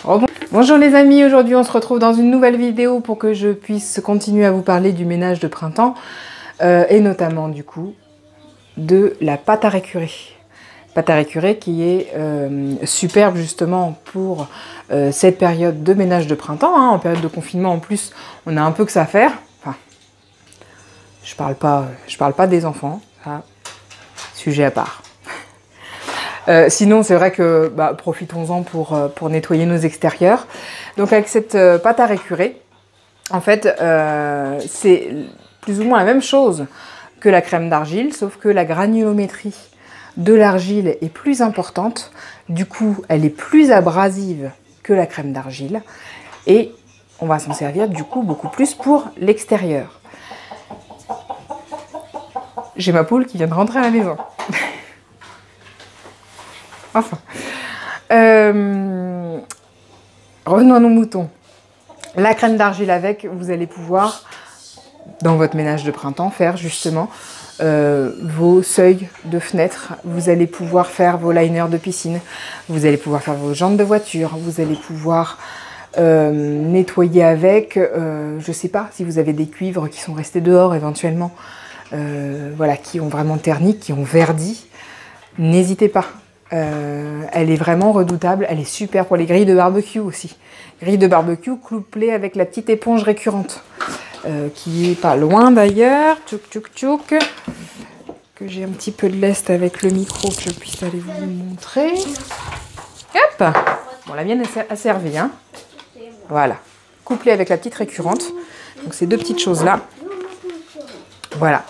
Bonjour les amis, aujourd'hui on se retrouve dans une nouvelle vidéo pour que je puisse continuer à vous parler du ménage de printemps et notamment du coup de la pâte à récurer. Pâte à récurer qui est superbe justement pour cette période de ménage de printemps, hein. En période de confinement en plus on a un peu que ça à faire. Enfin, je parle pas des enfants, ça, sujet à part. Sinon, c'est vrai que profitons-en pour nettoyer nos extérieurs. Donc avec cette pâte à récurer, en fait, c'est plus ou moins la même chose que la crème d'argile, sauf que la granulométrie de l'argile est plus importante. Du coup, elle est plus abrasive que la crème d'argile. Et on va s'en servir du coup beaucoup plus pour l'extérieur. J'ai ma poule qui vient de rentrer à la maison. Enfin, revenons à nos moutons. La crème d'argile avec, vous allez pouvoir, dans votre ménage de printemps, faire justement vos seuils de fenêtre. Vous allez pouvoir faire vos liners de piscine. Vous allez pouvoir faire vos jantes de voiture. Vous allez pouvoir nettoyer avec, je sais pas, si vous avez des cuivres qui sont restés dehors éventuellement, voilà, qui ont vraiment terni, qui ont verdi. N'hésitez pas. Elle est vraiment redoutable, elle est super pour les grilles de barbecue aussi. Grille de barbecue couplée avec la petite éponge récurrente, qui est pas loin d'ailleurs. Tchouk tchouk tchouk. Que j'ai un petit peu de lest avec le micro, que je puisse aller vous montrer. Hop. Bon, la mienne a servi, hein. Voilà. Couplée avec la petite récurrente. Donc ces deux petites choses-là. Voilà.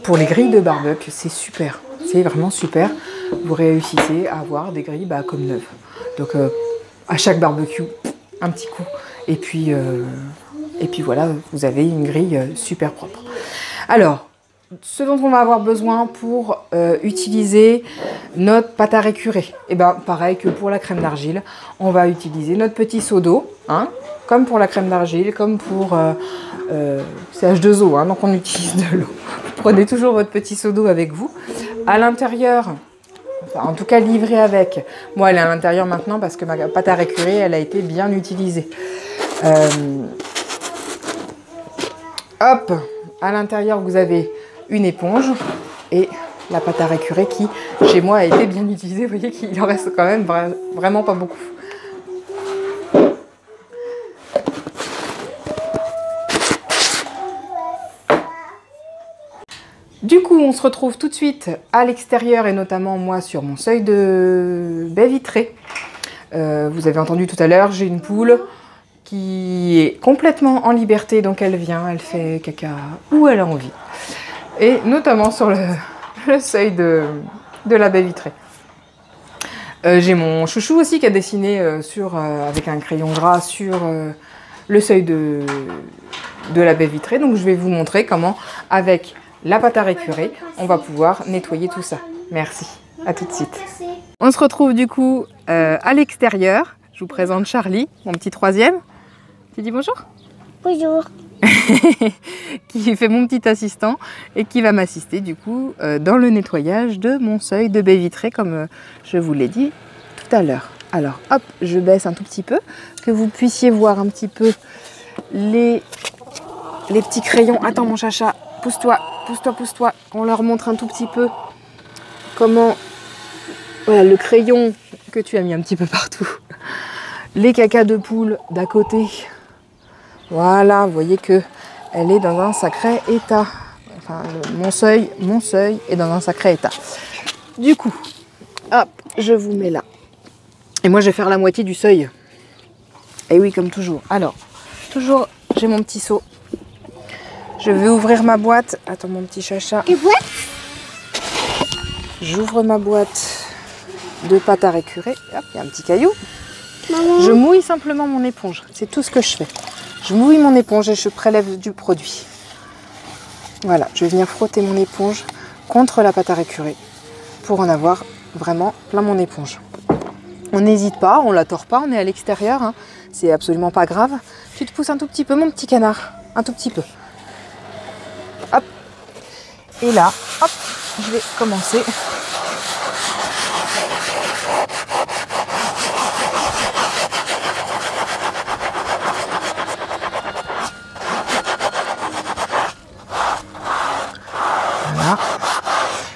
Pour les grilles de barbecue, c'est super. C'est vraiment super. Vous réussissez à avoir des grilles comme neuves. Donc à chaque barbecue, un petit coup. Et puis voilà, vous avez une grille super propre. Alors, ce dont on va avoir besoin pour utiliser notre pâte à récurer, et pareil que pour la crème d'argile, on va utiliser notre petit seau d'eau, hein, comme pour la crème d'argile, comme pour c'est H2O, hein, donc on utilise de l'eau. Prenez toujours votre petit seau d'eau avec vous. À l'intérieur, enfin, en tout cas livré avec. Moi, elle est à l'intérieur maintenant parce que ma pâte à récurer, elle a été bien utilisée. Hop, à l'intérieur, vous avez une éponge et la pâte à récurer qui, chez moi, a été bien utilisée. Vous voyez qu'il en reste quand même vraiment pas beaucoup. Du coup, on se retrouve tout de suite à l'extérieur et notamment moi sur mon seuil de baie vitrée. Vous avez entendu tout à l'heure, j'ai une poule qui est complètement en liberté, donc elle vient, elle fait caca où elle a envie. Et notamment sur le seuil de la baie vitrée. J'ai mon chouchou aussi qui a dessiné avec un crayon gras sur le seuil de la baie vitrée. Donc je vais vous montrer comment, avec la pâte à récurer, on va pouvoir nettoyer tout ça. Merci, à tout de suite. On se retrouve du coup à l'extérieur. Je vous présente Charlie, mon petit troisième. Tu dis bonjour? Bonjour. Qui fait mon petit assistant et qui va m'assister du coup dans le nettoyage de mon seuil de baie vitrée comme je vous l'ai dit tout à l'heure. Alors hop, je baisse un tout petit peu, que vous puissiez voir un petit peu les petits crayons. Attends mon chacha, pousse-toi, pousse-toi, pousse-toi. On leur montre un tout petit peu comment, voilà, le crayon que tu as mis un petit peu partout. Les cacas de poule d'à côté. Voilà, vous voyez que elle est dans un sacré état. Enfin, mon seuil est dans un sacré état. Du coup, hop, je vous mets là. Et moi, je vais faire la moitié du seuil. Et oui, comme toujours. Alors, toujours, j'ai mon petit seau. Je vais ouvrir ma boîte. Attends, mon petit chacha. Une boîte? J'ouvre ma boîte de pâte à récurer. Hop, il y a un petit caillou. Maman. Je mouille simplement mon éponge. C'est tout ce que je fais. Je mouille mon éponge et je prélève du produit. Voilà, je vais venir frotter mon éponge contre la pâte à récurer pour en avoir vraiment plein mon éponge. On n'hésite pas, on la tord pas, on est à l'extérieur, hein. C'est absolument pas grave. Tu te pousses un tout petit peu, mon petit canard, un tout petit peu. Hop. Et là, hop, je vais commencer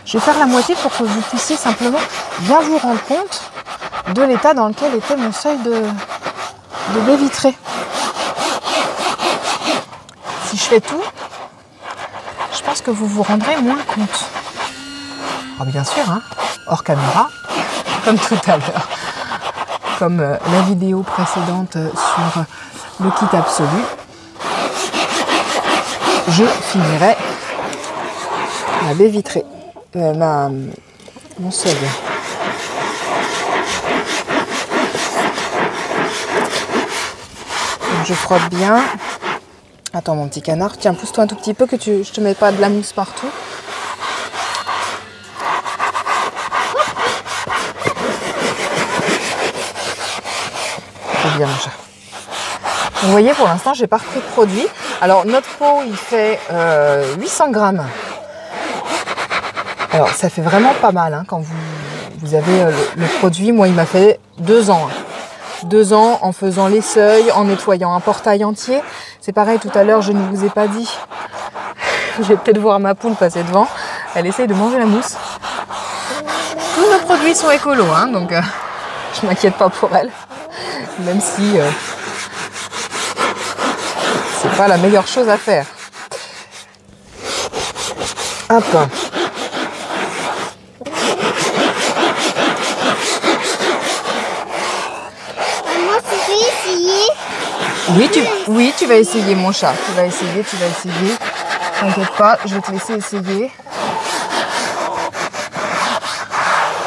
Je vais faire la moitié pour que vous puissiez simplement bien vous rendre compte de l'état dans lequel était mon seuil de baie vitrée. Si je fais tout, je pense que vous vous rendrez moins compte. Alors bien sûr, hein, hors caméra, comme tout à l'heure, comme la vidéo précédente sur le kit absolu, je finirai ma baie vitrée, mon seuil. Donc je frotte bien. Attends mon petit canard, tiens pousse-toi un tout petit peu que je te mets pas de la mousse partout. C'est bien mon chat. Vous voyez, pour l'instant, j'ai pas repris de produit. Alors, notre pot, il fait 800 grammes. Alors, ça fait vraiment pas mal hein, quand vous avez le produit. Moi, il m'a fait 2 ans. 2 ans en faisant les seuils, en nettoyant un portail entier. C'est pareil, tout à l'heure, je ne vous ai pas dit. Je vais peut-être voir ma poule passer devant. Elle essaye de manger la mousse. Tous nos produits sont écolos, hein, donc je m'inquiète pas pour elle. Même si c'est pas la meilleure chose à faire. Hop. Maman, tu peux essayer? Oui, tu vas essayer mon chat. Tu vas essayer. T'inquiète pas, je vais te laisser essayer.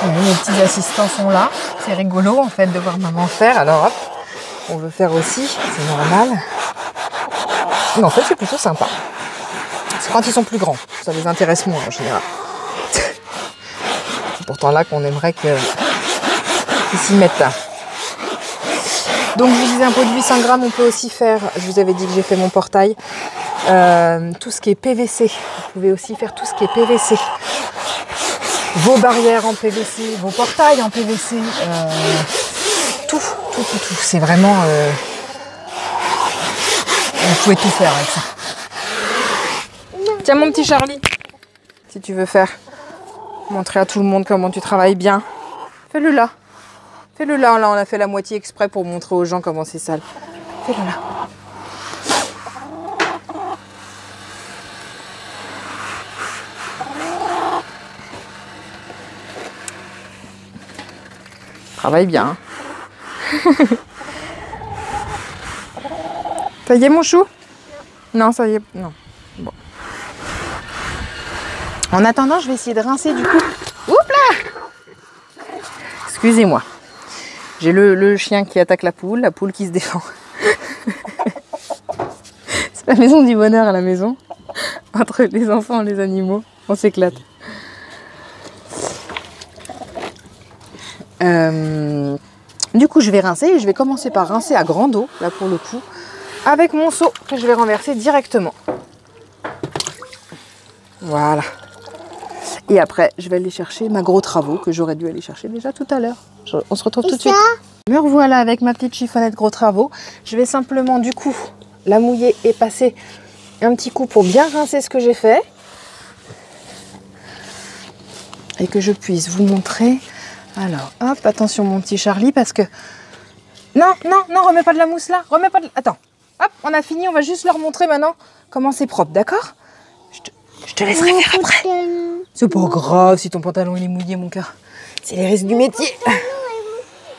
Mes petits assistants sont là. C'est rigolo en fait de voir maman faire. Alors hop, on veut faire aussi, c'est normal. Mais en fait c'est plutôt sympa. C'est quand ils sont plus grands, ça les intéresse moins en général. C'est pourtant là qu'on aimerait qu'ils s'y mettent. Donc je vous disais un pot de 800 grammes, on peut aussi faire, je vous avais dit que j'ai fait mon portail, tout ce qui est PVC. Vous pouvez aussi faire tout ce qui est PVC. Vos barrières en PVC, vos portails en PVC, tout. C'est vraiment... vous pouvez tout faire avec ça. Tiens mon petit Charlie, si tu veux faire, montrer à tout le monde comment tu travailles bien, fais-le là. Fais-le là, on a fait la moitié exprès pour montrer aux gens comment c'est sale. Fais-le là. Travaille bien. Ça y est mon chou? Non, ça y est. Non. Bon. En attendant, je vais essayer de rincer du coup. Oups là! Excusez-moi. J'ai le chien qui attaque la poule qui se défend. C'est la maison du bonheur à la maison. Entre les enfants et les animaux, on s'éclate. Du coup, je vais rincer et je vais commencer par rincer à grande eau, là pour le coup, avec mon seau que je vais renverser directement. Voilà. Et après, je vais aller chercher ma gros travaux que j'aurais dû aller chercher déjà tout à l'heure. On se retrouve tout de suite. Me revoilà avec ma petite chiffonnette gros travaux. Je vais simplement, du coup, la mouiller et passer un petit coup pour bien rincer ce que j'ai fait. Et que je puisse vous montrer. Alors, hop, attention mon petit Charlie, parce que... Non, remets pas de la mousse là. Remets pas de... Attends, hop, on a fini, on va juste leur montrer maintenant comment c'est propre, d'accord? Je te laisserai faire après. C'est pas grave si ton pantalon il est mouillé, mon cœur. C'est les risques du métier. Il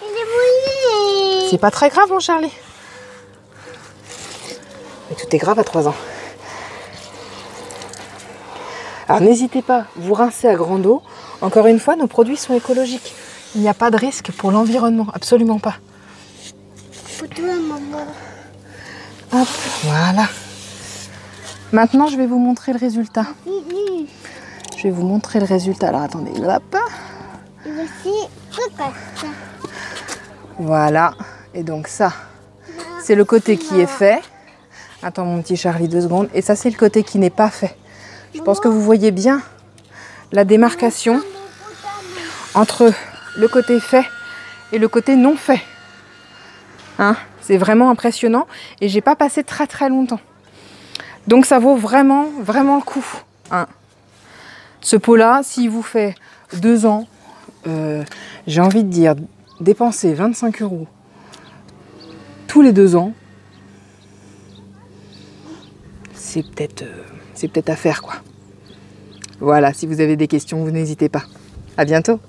est mouillé. C'est pas très grave, mon Charlie. Mais tout est grave à 3 ans. Alors n'hésitez pas, vous rincez à grande eau. Encore une fois, nos produits sont écologiques. Il n'y a pas de risque pour l'environnement, absolument pas. Pour toi, maman. Hop, voilà. Maintenant, je vais vous montrer le résultat. Je vais vous montrer le résultat. Alors, attendez, hop. Voilà. Et donc ça, c'est le côté qui est fait. Attends, mon petit Charlie, 2 secondes. Et ça, c'est le côté qui n'est pas fait. Je pense que vous voyez bien la démarcation entre le côté fait et le côté non fait. Hein, c'est vraiment impressionnant et j'ai pas passé très longtemps. Donc ça vaut vraiment le coup. Hein. Ce pot-là, s'il vous fait 2 ans, j'ai envie de dire, dépenser 25 € tous les 2 ans, c'est peut-être à faire, quoi. Voilà, si vous avez des questions, vous n'hésitez pas. À bientôt.